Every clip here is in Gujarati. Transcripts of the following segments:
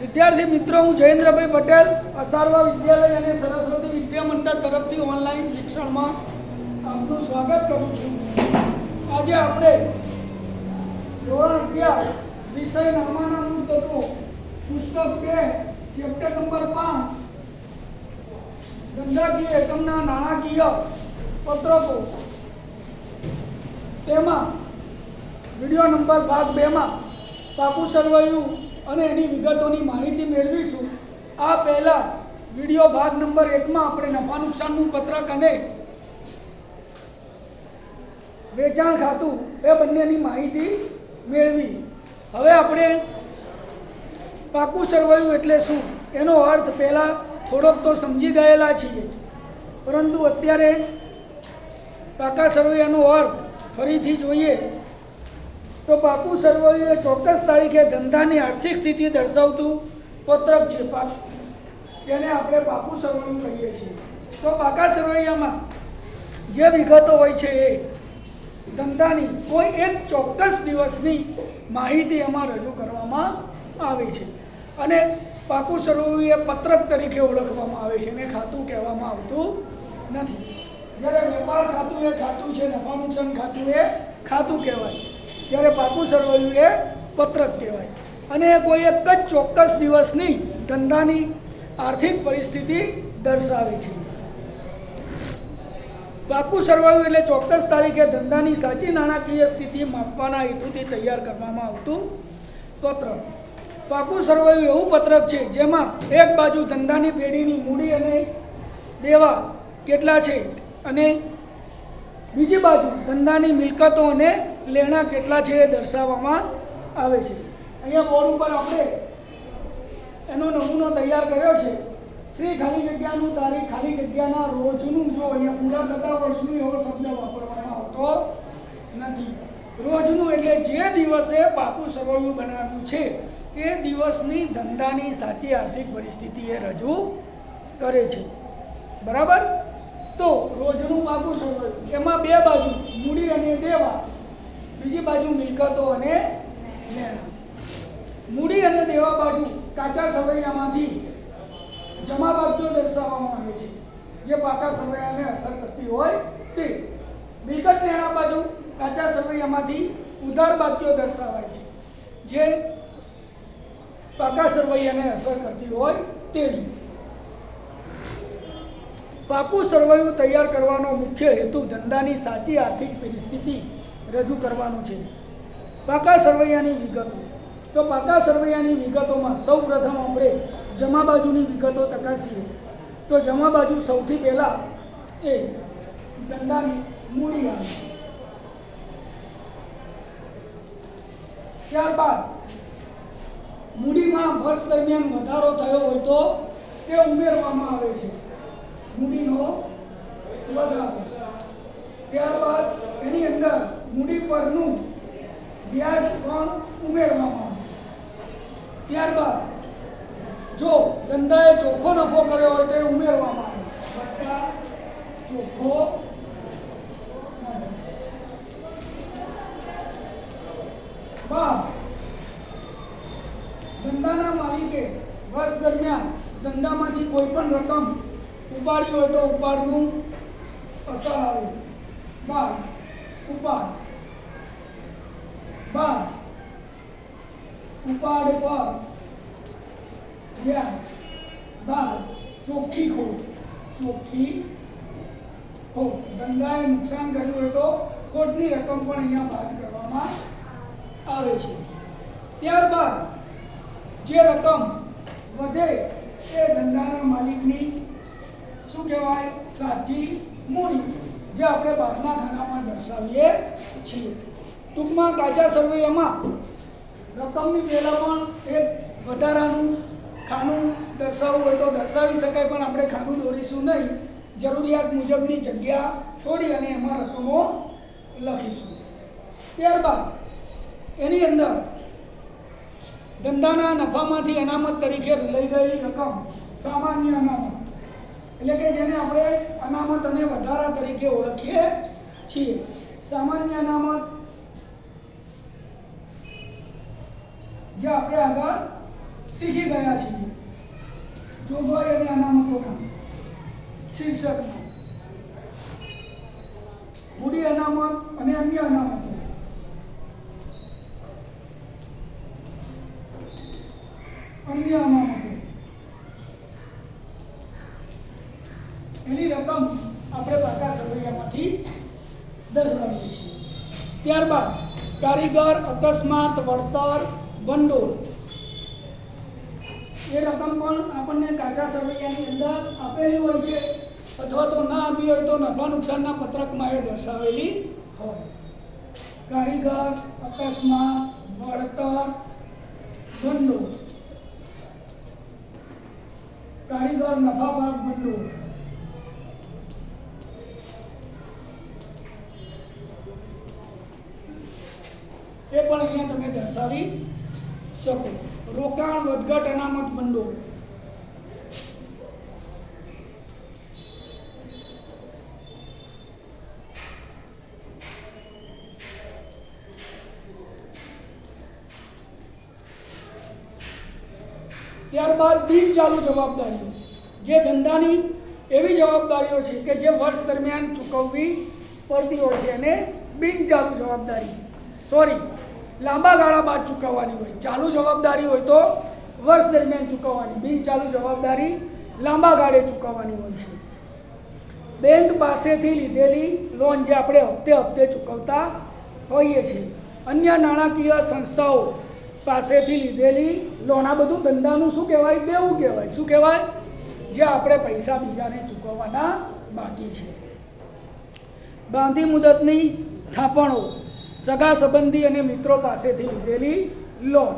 विद्यार्थी मित्रों, हूँ जयेन्द्रभाई पटेल असारवा विद्यालय और सरस्वती विद्या मंडल तरफ ऑनलाइन शिक्षण में आपनु स्वागत करूँ छूं। आज आपणे धोरण 11 विषय नामाना तत्वों पुस्तक 2 चैप्टर नंबर 5 धंधाकीय एकमना नाणाकीय पत्रको तेमा विडियो नंबर भाग 2 में पाकू सरवैयु અને એની વિગતોની માહિતી મેળવીશું। આ પહેલા વિડિયો ભાગ નંબર 1 માં આપણે નફા નુકસાનનું પત્રક અને વેચાણ ખાતું એ બંનેની માહિતી મેળવી। હવે આપણે પાકું સરવૈયું એટલે શું એનો અર્થ પહેલા થોડોક તો સમજી ગયેલા છીએ, પરંતુ અત્યારે પાકા સરવૈયાનો અર્થ ફરીથી જોઈએ तो पाकू सरवैयु चौक्कस तारीखे धंधानी आर्थिक स्थिति दर्शावतुं पत्रक छे, जेने आपणे पाकू सरवैयु कहीए छीए। तो पाका सरवैयामां जे विगतो होय छे ए धंधानी कोई एक चौक्कस दिवसनी माहिती एमां रजू करवामां आवे छे अने पाकू सरवैयु ए पत्रक तरीके ओळखवामां आवे छे ने खातुं कहेवामां आवतुं नथी। ज्यारे वेपार खातुं ए खातुं छे, नफा नुकसान खातुं ए खातुं कहेवाय, त्यारे पाकू सरवैयु ए पत्रक कहेवाय अने कोई एक ज चौक्कस दिवसनी धंधानी आर्थिक परिस्थिति दर्शावे छे। पाकू सरवैयु एटले चौक्कस तारीखे धंधानी साची नाणाकीय स्थिति मापवाना हेतुथी तैयार करवामां आवतुं पत्रक। पाकू सरवैयु एवुं पत्रक छे जेमां एक बाजु धंधानी पेढीनी मूडी अने देवा केटला छे अने बीजी बाजू धंधानी मिलकतों ने लेना केटला छे दर्शाववामां आवे छे। अहींया बोर्ड पर आपणे एनो नमूनो तैयार कर्यो छे। श्री खाली जग्यानुं तारीख खाली जग्याना रोजनुं जो अहींया पूरा थता वर्षनुं एवो शब्द वापरवामां आवतो नथी। रोजनुं एटले जे दिवसे पाकू सरवैयु बनाव्युं छे ते दिवसनी धंधानी साची आर्थिक परिस्थिति ए रजू करे छे। बराबर। तो रोजनु पाकू सरवैयु एमां बे बाजू मूडी अने देवा, बीजी बाजू मिलकतो अने लेणा। मूडी अने देवा बाजू काचा सरवैयामांथी जमा बाकीओ दर्शाववामां आवे छे जे पाका सरवैयाने असर करती होय ते। मिलकत लेणा बाजू काचा सरवैयामांथी उधार बाकीओ दर्शावाय छे जे पाका सरवैयाने असर करती होय तेवी। पाकू सरवैयु तैयार करवानो मुख्य हेतु धंधानी साची आर्थिक परिस्थिति रजू करवानो छे। पाका सरवैयानी विगतो तो पाका सरवैयानी विगतोमां सौप्रथम आपणे जमा बाजुनी विगतो तकासीए। तो जमा बाजू सौथी पहेला ए धंधानी मूडी आवे, त्यारबाद मूडीमां वर्ष दरमियान वधारो थयो होय तो ते उमेरवामां आवे छे, मूडीनो વધારો। ત્યારબાદ એની અંદર મૂડી પરનું વ્યાજ પણ ઉમેરવામાં આવે। ત્યારબાદ જો ધંધાએ ચોખ્ખો નફો કર્યો હોય તે ઉમેરવામાં આવે વત્તા ચોખ્ખો બાદ ધંધાના માલિકે વર્ષ દરમિયાન ધંધામાંથી કોઈ પણ રકમ उपाड़ी हो तो उपाड़नु असर आवे बाद उपाड़ बाद उपाड़ पर व्याज बाद चोखी खो धंधाए नुकसान कर्युं होय तो खोटनी रकम पण अहींया बाद करवामां आवे छे। त्यारबाद जे रकम वधे ए धंधाना मालिकनी શું કહેવાય સાચી મૂડી, જે આપણે બાદના ખાનામાં દર્શાવીએ છીએ। ટૂંકમાં કાચા સરવૈયામાં રકમની પહેલાં પણ એક વધારાનું ખાનું દર્શાવવું હોય તો દર્શાવી શકાય, પણ આપણે ખાનું દોરીશું નહીં, જરૂરિયાત મુજબની જગ્યા છોડી અને એમાં રકમો લખીશું। ત્યારબાદ એની અંદર ધંધાના નફામાંથી અનામત તરીકે લઈ ગયેલી રકમ સામાન્ય અનામત એટલે કે જેને આપણે અનામત અને વધારા તરીકે ઓળખીએ છીએ। સામાન્ય અનામત જે આપણે આગળ શીખી ગયા છીએ જોગવાઈ અને અનામતોના શીર્ષકમાં મૂડી અનામત અને અન્ય અનામતો એની રકમ આપણે પાકા સરવૈયામાંથી દર્શાવીએ છીએ। ત્યારબાદ કારીગર અકસ્માત વળતર ભંડોળ એ રકમ પણ આપણને કાચા સરવૈયાની અંદર આપેલી હોય છે અથવા તો ના આપી હોય તો નફા નુકસાનના પત્રકમાં એ દર્શાવેલી હોય। કારીગર અકસ્માત વળતર ભંડોળ કારીગર નફા ભાગ ભંડોળ એ પણ અહીંયા તમે દર્શાવી શકો। રોકાણ વધઘટ અનામત ભંડોળ ત્યારબાદ બિન ચાલુ જવાબદારીઓ જે ધંધાની એવી જવાબદારીઓ છે કે જે વર્ષ દરમિયાન ચૂકવવી પડતી હોય છે અને બિન ચાલુ જવાબદારી લાંબા ગાળા બાદ ચૂકવવાની હોય। ચાલુ જવાબદારી હોય તો વર્ષ દરમિયાન ચૂકવવાની, બિન ચાલુ જવાબદારી લાંબા ગાળે ચૂકવવાની હોય છે। બેંક પાસેથી લીધેલી લોન જે આપણે હપ્તે હપ્તે ચૂકવતા હોઈએ છીએ। અન્ય નાણાકીય સંસ્થાઓ પાસેથી લીધેલી લોન આ બધું ધંધાનું શું કહેવાય? દેવું કહેવાય। શું કહેવાય? જે આપણે પૈસા બીજાને ચૂકવવાના બાકી છે। બાંધી મુદતની થાપણો સગા સંબંધી અને મિત્રો પાસેથી લીધેલી લોન,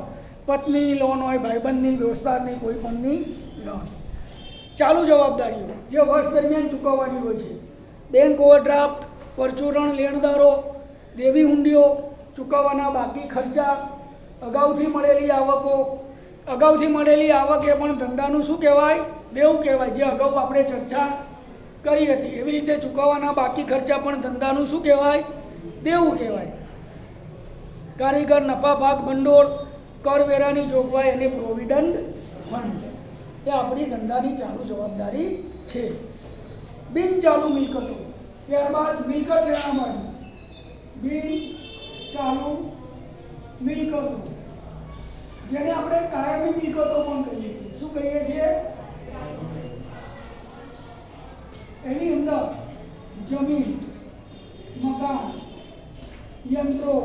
પત્ની લોન હોય, ભાઈબંધની, દોસ્તારની, કોઈ પણની લોન। ચાલુ જવાબદારીઓ જે વર્ષ દરમિયાન ચૂકવવાની હોય છે। બેંક ઓવરડ્રાફ્ટ, પરચુરણ લેણદારો, દેવી હુંડીઓ, ચૂકવવાના બાકી ખર્ચા, અગાઉથી મળેલી આવક એ પણ ધંધાનું શું કહેવાય? દેવું કહેવાય। જે અગાઉ આપણે ચર્ચા કરી હતી એવી રીતે ચૂકવવાના બાકી ખર્ચા પણ ધંધાનું શું કહેવાય? દેવું કહેવાય। કારીગર નફા ભાગ ભંડોળ, કરવેરાની જોગવાઈ અને પ્રોવિડન્ટ ફંડ એ આપણી ધંધાની ચાલુ જવાબદારી છે। બિન ચાલુ મિલકતો ત્યારબાદ મિલકત રહેણાંક બિન ચાલુ મિલકતો જેને આપણે કાયમી મિલકતો પણ કહીએ છીએ। શું કહીએ છીએ? એની અંદર જમીન, મકાન, યંત્રો,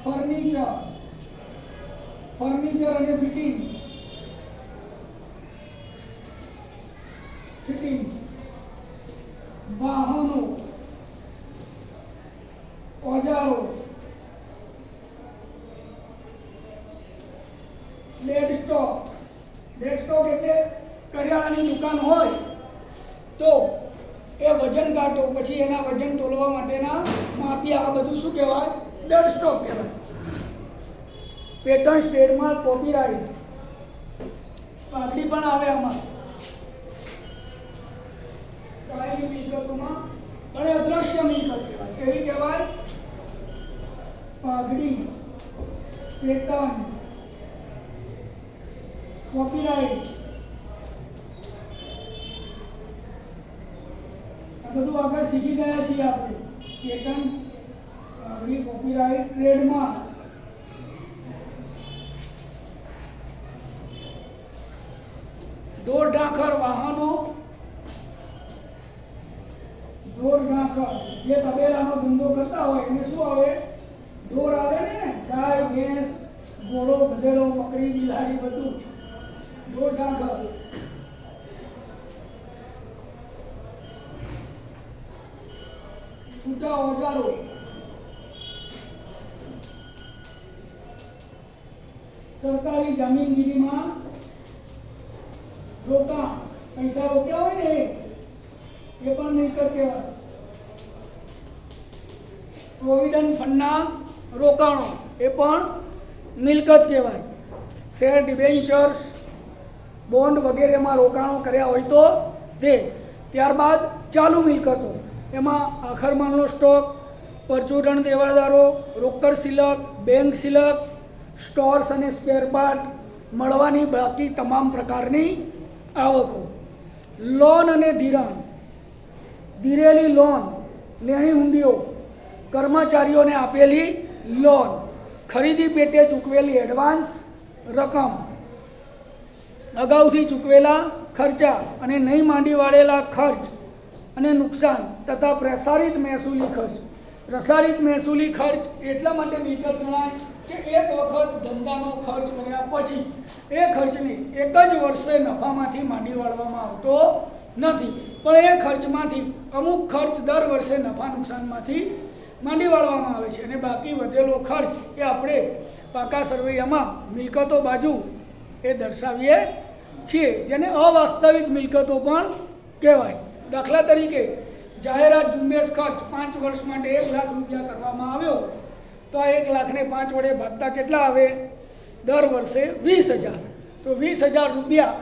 ફર્નિચર અને ફિટિંગ, વાહનો, ઓજારો, ડેડ સ્ટોક એટલે કરિયાણાની દુકાન હોય તો એ વજન કાંટો, પછી એના વજન તોલવા માટેના માપિયા, આ બધું શું કહેવાય? ડેડ સ્ટોક કહેવાય। પેટન્ટ, ટ્રેડમાર્ક, કોપીરાઇટ, પાઘડી પણ આવે આમાં કાયમી મિલકતોમાં। અને અદ્રશ્ય મિલકત કહેવાય। કેવી કહેવાય? પાઘડી, પેટન્ટ, કોપીરાઇટ, આ બધું આગળ શીખી ગયા છીએ આપણે। પેટન્ટ, પાઘડી, કોપીરાઇટ, ટ્રેડમાર્ક, ઢોર ઢાંખર, વાહનો, ઢોર ઢાંખર જે તબેલાનો ધંધો કરતા હોય એને શું આવે? ઢોર આવે ને, ગાય, ભેંસ, ઘોડો, ગધેડો, બકરી, બિલાડી, બધું ઢોર ઢાંખર। છૂટા ઓજારો, સરકારી જામીનગીરીમાં રોકાણ, પૈસા રોક્યા હોય ને એ પણ મિલકત કહેવાય। પ્રોવિડન્ટ ફંડના રોકાણો એ પણ મિલકત કહેવાય। શેર, ડિબેન્ચર્સ, બોન્ડ વગેરેમાં રોકાણો કર્યા હોય તો તે। ત્યારબાદ ચાલુ મિલકતો એમાં આખર માલનો સ્ટોક, પરચુરણ દેવાદારો, રોકડ શિલક, બેંક શિલક, સ્ટોર્સ અને સ્પેર પાર્ટ, મળવાની બાકી તમામ પ્રકારની આવકો. લોન અને ધિરાણ, ધીરેલી લોન, લેણી હુંડીઓ, કર્મચારીઓને આપેલી લોન, ખરીદી પેટે ચૂકવેલી એડવાન્સ રકમ, અગાઉથી ચૂકવેલા ખર્ચા અને નહીં માંડી વાળેલા ખર્ચ અને નુકસાન તથા પ્રસારિત મહેસૂલી ખર્ચ. પ્રસારિત મહેસૂલી ખર્ચ એટલા માટે મિલકત ગણાય કે એક વખત ધંધાનો ખર્ચ કર્યા પછી એ ખર્ચને એક જ વર્ષે નફામાંથી માંડી વાળવામાં આવતો નથી, પણ એ ખર્ચમાંથી અમુક ખર્ચ દર વર્ષે નફા નુકસાનમાંથી માંડી વાળવામાં આવે છે અને બાકી વધેલો ખર્ચ એ આપણે પાકા સરવૈયામાં મિલકતો બાજુ એ દર્શાવીએ છીએ, જેને અવાસ્તવિક મિલકતો પણ કહેવાય. દાખલા તરીકે જાહેરાત ઝુંબેશ ખર્ચ 5 વર્ષ માટે 1 લાખ રૂપિયા કરવામાં આવ્યો તો આ 1 લાખને 5 વડે ભાગતા કેટલા આવે? દર વર્ષે 20,000. તો 20,000 રૂપિયા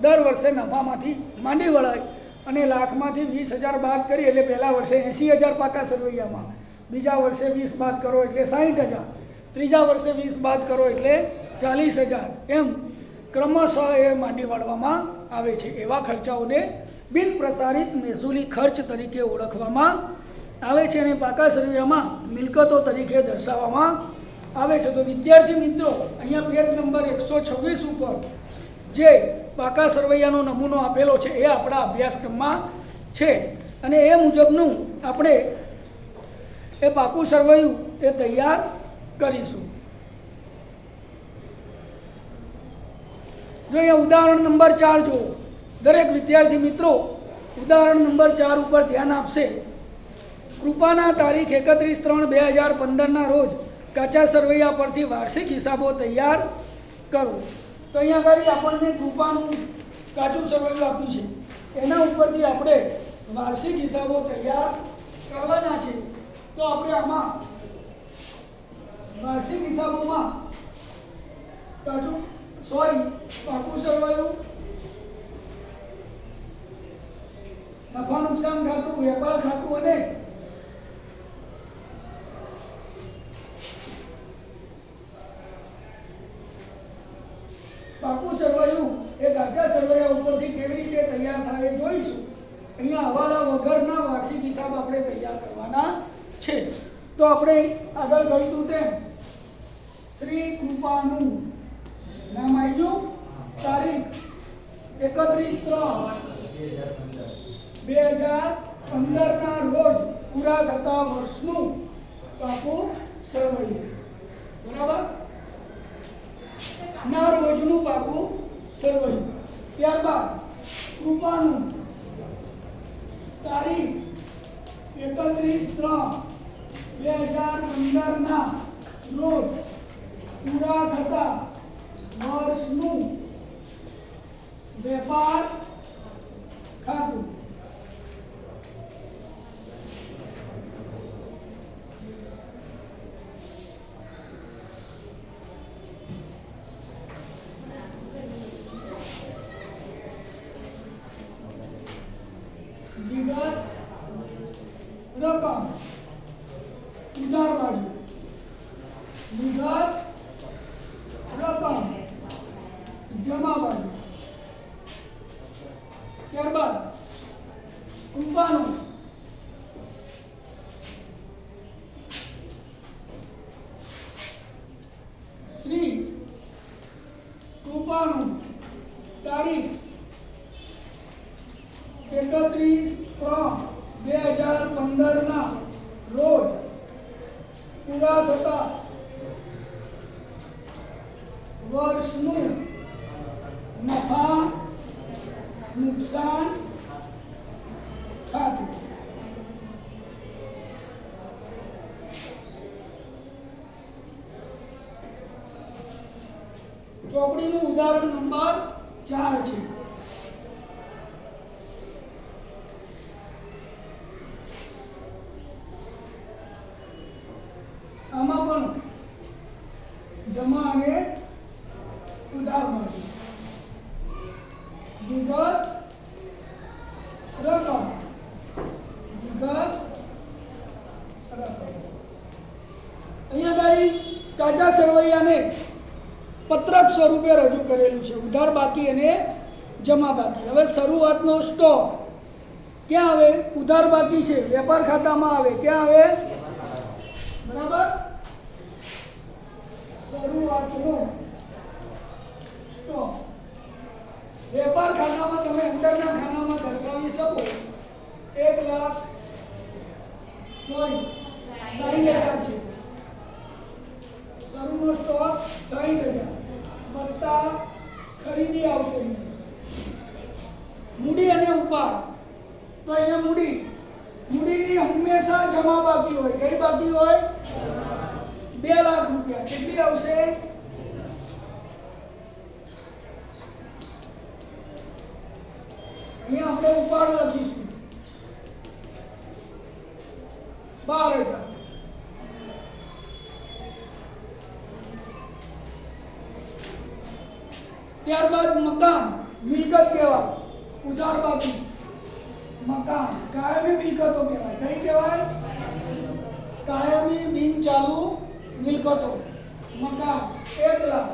દર વર્ષે નફામાંથી માંડી વળાય અને લાખમાંથી 20,000 બાદ કરીએ એટલે પહેલા વર્ષે 80,000 પાકા સરવૈયામાં, બીજા વર્ષે 20 બાદ કરો એટલે 60,000, ત્રીજા વર્ષે 20 બાદ કરો એટલે 40,000, એમ ક્રમશઃ એ માંડી વાળવામાં આવે છે. એવા ખર્ચાઓને બિન પ્રસારિત મહેસૂલી ખર્ચ તરીકે ઓળખવામાં આવે છે અને પાકા સરવૈયામાં મિલકતો તરીકે દર્શાવવામાં આવે છે. તો વિદ્યાર્થી મિત્રો, અહીંયા પેજ નંબર 126 ઉપર જે પાકા સરવૈયાનો નમૂનો આપેલો છે એ આપણા અભ્યાસક્રમમાં છે અને એ મુજબનું આપણે એ પાકું સરવૈયું એ તૈયાર કરીશું. જો અહીંયા ઉદાહરણ નંબર 4 જુઓ. દરેક વિદ્યાર્થી મિત્રો ઉદાહરણ નંબર 4 ઉપર ધ્યાન આપશે. કૃપાના તારીખ 31/3/2015 રોજ કાચા સરવૈયા પરથી વાર્ષિક હિસાબો તૈયાર કરો. તો અહીંયા આગળ આપણને કૃપાનું કાચું સરવૈયું આપ્યું છે, એના ઉપરથી આપણે વાર્ષિક હિસાબો તૈયાર કરવાના છે. તો આપણે આમાં વાર્ષિક હિસાબોમાં પાકું સરવૈયું, નફા નુકસાન ખાતું, વેપાર ખાતું અને પાકું સરવૈયું એ કાચા સરવૈયા ઉપરથી કેવી રીતે તૈયાર થાય એ જોઈશું. અહીંયા હવાલા વગરના વાર્ષિક હિસાબ આપણે તૈયાર કરવાના છે. તો આપણે આગળ કહ્યું તેમ શ્રી કૃપાનું નામ આવ્યું, તારીખ 31/3/2015 રોજ પૂરા થતા વર્ષનું પાકું સરવૈયું, બરાબર, ના રોજનું પાકું સરવૈયું. ત્યારબાદ કૃપાનું તારીખ 31/3/2015 રોજ પૂરા થતા વર્ષનું વેપાર ખાતું. વિગત રકમ ઉધાર બાજુ, વિગત રકમ જમા બાજુ. ત્યારબાદ કૃપાનું શ્રી કૃપાનું તારીખ 31/3/2015 રોજ પૂરા થતા વર્ષનું નફા નુકસાન ખાતું. ચોપડીનું ઉદાહરણ નંબર 4 છે. આમાં પણ જમા અને ઉધાર માટે વિગત રકમ, અહીંયા ગાડી કાચા સરવૈયાને પત્રક સ્વરૂપે રજૂ કરેલું છે, ઉધાર બાકી અને જમા બાકી. હવે શરૂઆતનો સ્ટોક ક્યાં આવે? ઉધાર બાકી છે, વેપાર ખાતામાં આવે. ક્યાં આવે? બરાબર. શરૂઆતનો સ્ટોક વેપાર ખાતામાં તમે અંદરના ખાનામાં દર્શાવી શકો. 60,000 છે. શરૂનો સ્ટોક 60,000 વત્તા ખરીદી આવશે. મૂડી અને ઉપાડ. તો અહીંયા મૂડીની હંમેશા જમા બાકી હોય. કઈ બાકી હોય? 2 લાખ રૂપિયા. કેટલી આવશે? અહીંયા આપણે ઉપાડ લખીશું 12,000. ત્યારબાદ મકાન મિલકત કહેવાય, ઉધાર બાકી. મકાન કાયમી મિલકતો કહેવાય. કઈ કહેવાય? કાયમી બિન ચાલુ મિલકતો. મકાન 1 લાખ.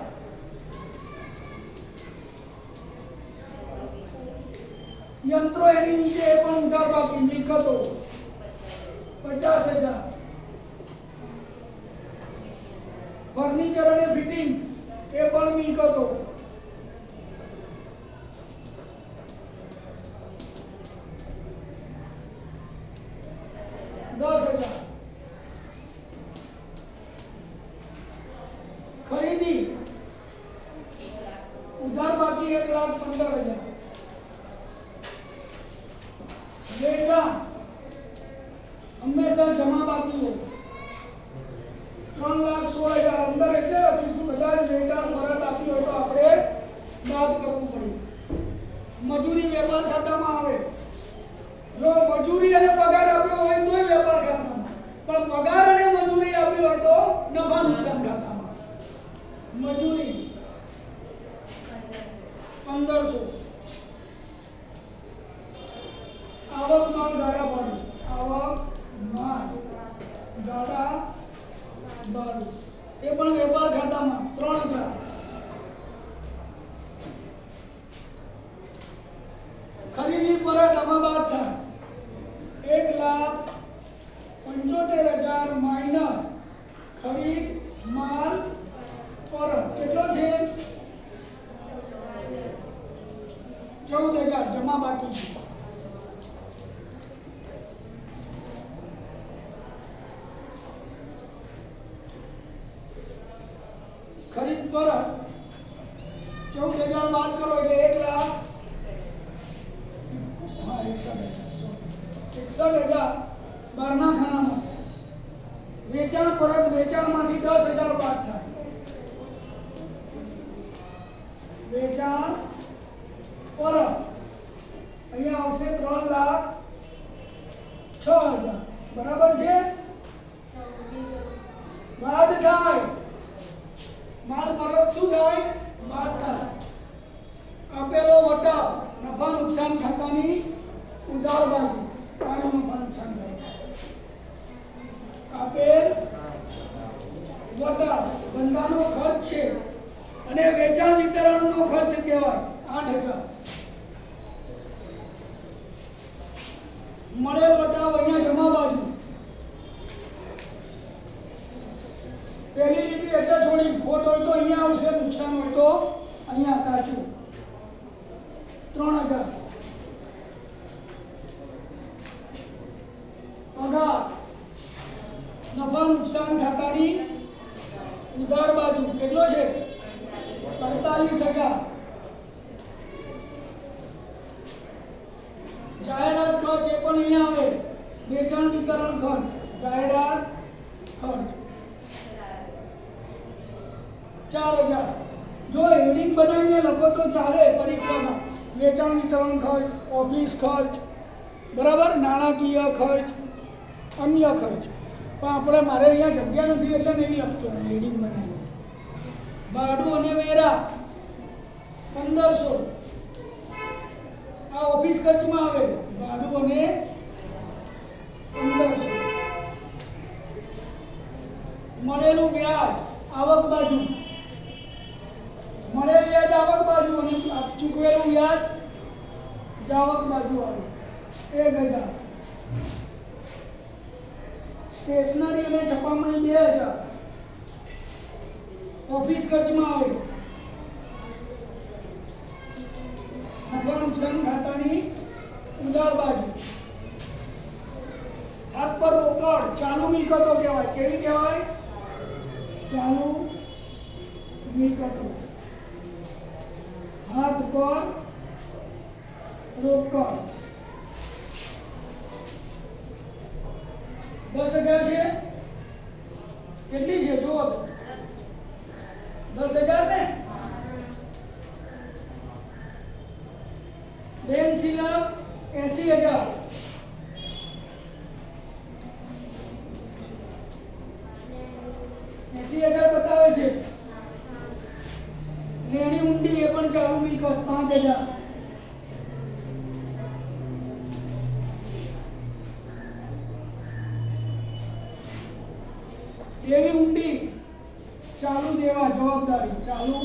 યંત્રો એની નીચે એ પણ ઉધાર બાકી મિલકતો 50,000. ફર્નિચર અને ફિટિંગ્સ એ પણ મિલકતો 10,000. ખરીદી ઉધાર બાકી 1,15,000. વેચાણ હંમેશા જમા બાકી હોય 3,16,000. અંદર એટલે લખીશું કદાચ વેચાણ પરત આપ્યું હોય તો આપણે બાદ કરવું પડે. મજૂરી વેપાર ખાતામાં આવે. જો મજૂરી અને પગાર આપ્યો હોય તો વેપાર ખાતામાં, પણ પગાર અને મજૂરી આપી હોય તો નફા નુકસાન ખાતામાં. મજૂરી 1,500. આવક માલ ગાડા ભાડું. આવક માલ ગાડા ભાડું એ પણ વેપાર ખાતામાં 3,000. ખરીદી પરત આમાં બાદ થાય 1,75,000 માઇનસ ખરીદ માલ પરત. કેટલો છે? 14,000 જમા બાકી છે. ખરીદ પરત 14,000 બાદ કરો એટલે 61,000 બહારના ખાનામાં. વેચાણ પરત વેચાણમાંથી 10,000 બાદ થાય. વેચાણ પરત અહીંયા આવશે 3,06,000. બરાબર છે? બાદ થાય માલ પરત શું થાય? બાદ થાય. આપેલો વટાવ નફા નુકસાન ખાતાની ઉધાર બાજુ. આનો નફા નુકસાન થાય. આપેલ વટાવ ધંધાનો ખર્ચ છે અને વેચાણ વિતરણનો ખર્ચ કહેવાય 8,000. મળેલ વટાવ અહીંયા જમા બાજુ. પહેલી લીટી એટલે છોડી, ખોટ હોય તો અહીંયા આવશે, નુકસાન હોય તો અહીંયા કાચું 3,000. પગાર નફા નુકસાન ખાતાની ઉધાર બાજુ કેટલો છે? 48,000. જાહેરાત ખર્ચ એ પણ અહીંયા આવે. વેચાણ વિતરણ ખર્ચ, જાહેરાત ખર્ચ 4,000. જો હેડિંગ બનાવીને લખો તો ચાલે પરીક્ષામાં. વેચાણ વિતરણ ખર્ચ, ઓફિસ ખર્ચ, બરાબર, નાણાકીય ખર્ચ, અન્ય ખર્ચ. પણ આપણે મારે અહીંયા જગ્યા નથી એટલે નહીં લખતો હેડિંગ બનાવી. ભાડું અને વેરા 1,500. આ ઓફિસ ખર્ચમાં આવે. ભાડું અને 1,500. મળેલું વ્યાજ આવક બાજુ મળેલ વ્યાજ આવક બાજુ અને ચૂકવેલું વ્યાજ જાવક બાજુ આવે 1000. સ્ટેશનરી અને છપામણી 2000. ઓફિસ ખર્ચમાં આવે નફા નુકસાન ખાતાની ઉધાર બાજુ. હાથ પર રોકડ ચાલુ મિલકતો કહેવાય. કેવી કહેવાય? ચાલુ મિલકતો. હાથ પર રોકડ 10,000 છે. કેટલી છે જુઓ તો 10,000 ને. બેંક સિલક 80,000. બતાવે છે. લેણી ઊંડી એ પણ ચાલુ મિલકત 5,000. દેવી ઊંડી ચાલુ દેવા જવાબદારી. ચાલુ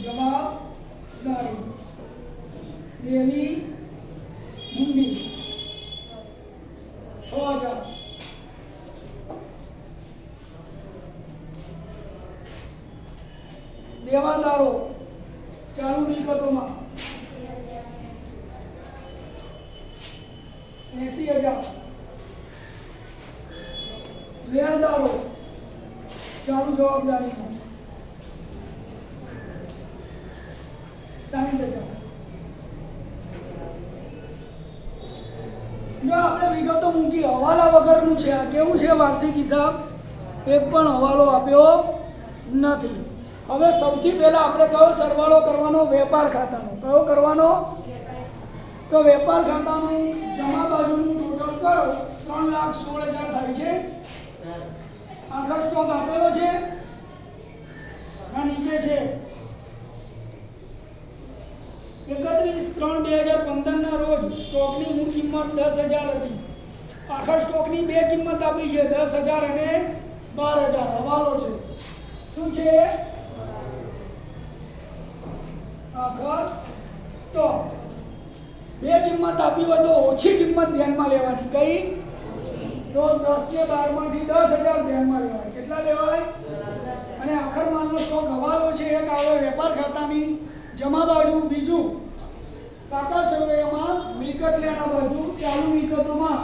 જવાબદારી દેવી ઊંડી 6,000. દેવાદારો ચાલુ મિલકતોમાં 80,000. લેણદારો ચાલુ જવાબદારીમાં 60,000. જો આપણે વિગતો મૂકી હવાલા વગરનું છે. આ કેવું છે? વાર્ષિક હિસાબ. એક પણ હવાલો આપ્યો નથી. હવે સૌથી પહેલા આપણે કયો સરવાળો કરવાનો? વેપાર ખાતાનો. કયો કરવાનો? તો વેપાર ખાતાનું જમા બાજુનું ટોટલ કરો 3,16,000 થાય છે. આખર સ્ટોક આપેલો છે આ નીચે છે. 31/3/2015 ના રોજ સ્ટોકની મૂળ કિંમત 10,000 હતી. આખર સ્ટોકની બે કિંમત આપી છે 10,000 અને 12,000. હવાલો છે. શું છે? આખર સ્ટોક. બે કિંમત આપી હોય તો ઓછી કિંમત ધ્યાનમાં લેવાની. કઈ? તો 10 ને 12 માંથી 10,000 ધ્યાનમાં લેવાય. કેટલા લેવાય? અને આખર માલનો સ્ટોક હવાલો છે. એક આવે વેપાર ખાતાની જમા બાજુ. બીજું કાકા સર્વેમાં મિલકત લેણા બાજુ. ચાલુ મિલકતોમાં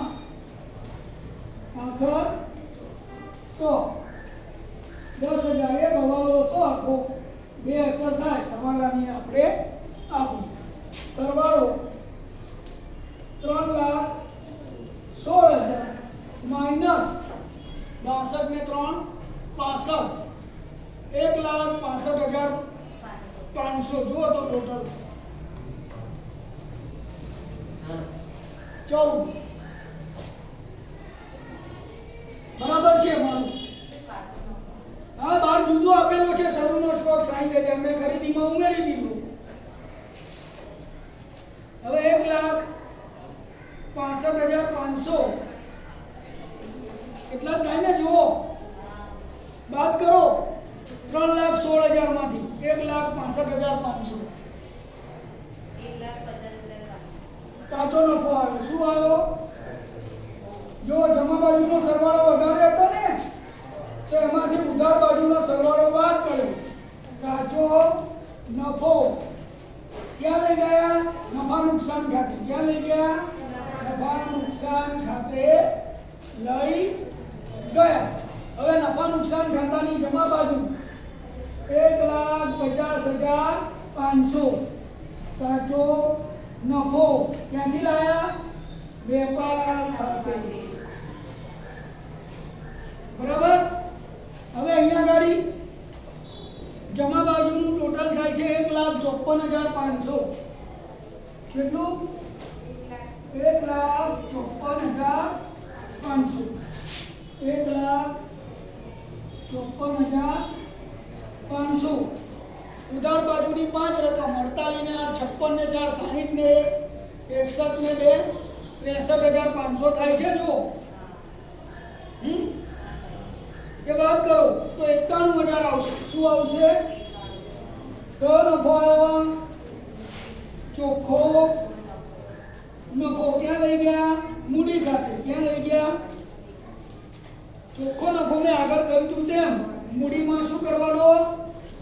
આખર સ્ટોક 10,000. એક હવાલો તો આખો બે અસર થાય તમારાની આપણે આપી. સરવાળો 3,16,000 માઇનસ 62 ને 3 65. 1,65,500. જુઓ તો ટોટલ 14. બરાબર છે મારું? હા, બાર જુદો આપેલો છે. શરૂનો સ્ટોક 60,000 મેં ખરીદીમાં ઉમેરી દીધો. હવે 1,65,500 એટલા થાય ને? જુઓ બાદ કરો 3,16,000 માંથી 1,65,500. કાચો નફો આવ્યો. શું આવ્યો? જો જમા બાજુનો સરવાળો વધારે હતો ને તો એમાંથી ઉધાર બાજુનો સરવાળો બાદ કર્યો. કાચો નફો ક્યાં લઈ ગયા? નફા નુકસાન ખાતે. ક્યાં લઈ ગયા? નફા નુકસાન ખાતે લઈ ગયા. હવે નફા નુકસાન ખાતાની જમા બાજુ 1,50,500. કાચો નફો ક્યાંથી લાયા? વેપાર ખાતે. બરાબર. હવે અહીંયા ગાડી જમા બાજુનું ટોટલ થાય છે 1,54,500. કેટલું? 1,54,500. 1,54,500. ઉધાર બાજુની 5 રકમ 48 ને 8 56 ને 4 60 ને 61 ને 2 63,500 થાય છે. જો એ વાત કરો તો 91,000 આવશે. શું આવશે? કયો નફો આવ્યો? ચોખ્ખો નફો. ક્યાં લઈ ગયા? મૂડી ખાતે. ક્યાં લઈ ગયા? ચોખ્ખો નફો મેં આગળ કહ્યું હતું તેમ મૂડીમાં શું કરવાનો?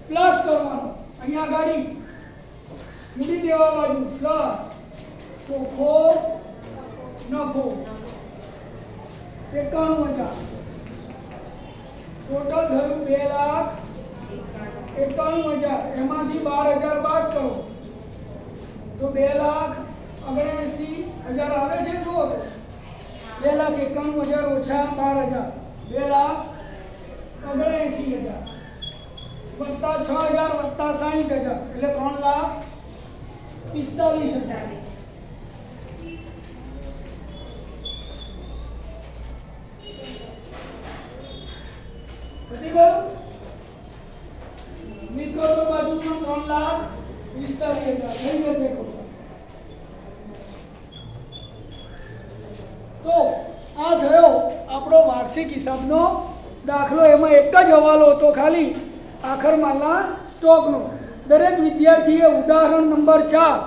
પ્લસ કરવાનો. અહીંયા ગાડી મૂડી દેવા બાજુ પ્લસ ચોખ્ખો નફો 91,000. ટોટલ થયું 2,91,000. એમાંથી 12,000 બાદ કરો તો 2,79,000 આવે છે. જો 2,91,000 ઓછા 12,000 2,79,000 વત્તા 6,000 વત્તા 60,000 એટલે 3,45,000. પતી ગયું મિત્રો? તો બાજુમાં 3,45,000 થઈ જશે. તો આ થયો આપણો વાર્ષિક હિસાબનો દાખલો. એમાં એક જ હવાલો હતો ખાલી આખર માલના સ્ટોકનો. દરેક વિદ્યાર્થીએ ઉદાહરણ નંબર 4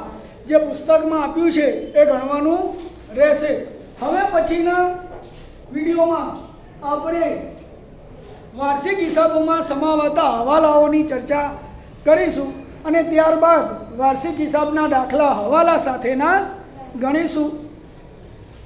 જે પુસ્તકમાં આપ્યું છે એ ગણવાનું રહેશે. હવે પછીના વિડીયોમાં આપણે વાર્ષિક હિસાબોમાં સમાવતા હવાલાઓની ચર્ચા કરીશું અને ત્યારબાદ વાર્ષિક હિસાબના દાખલા હવાલા સાથેના ગણીશું.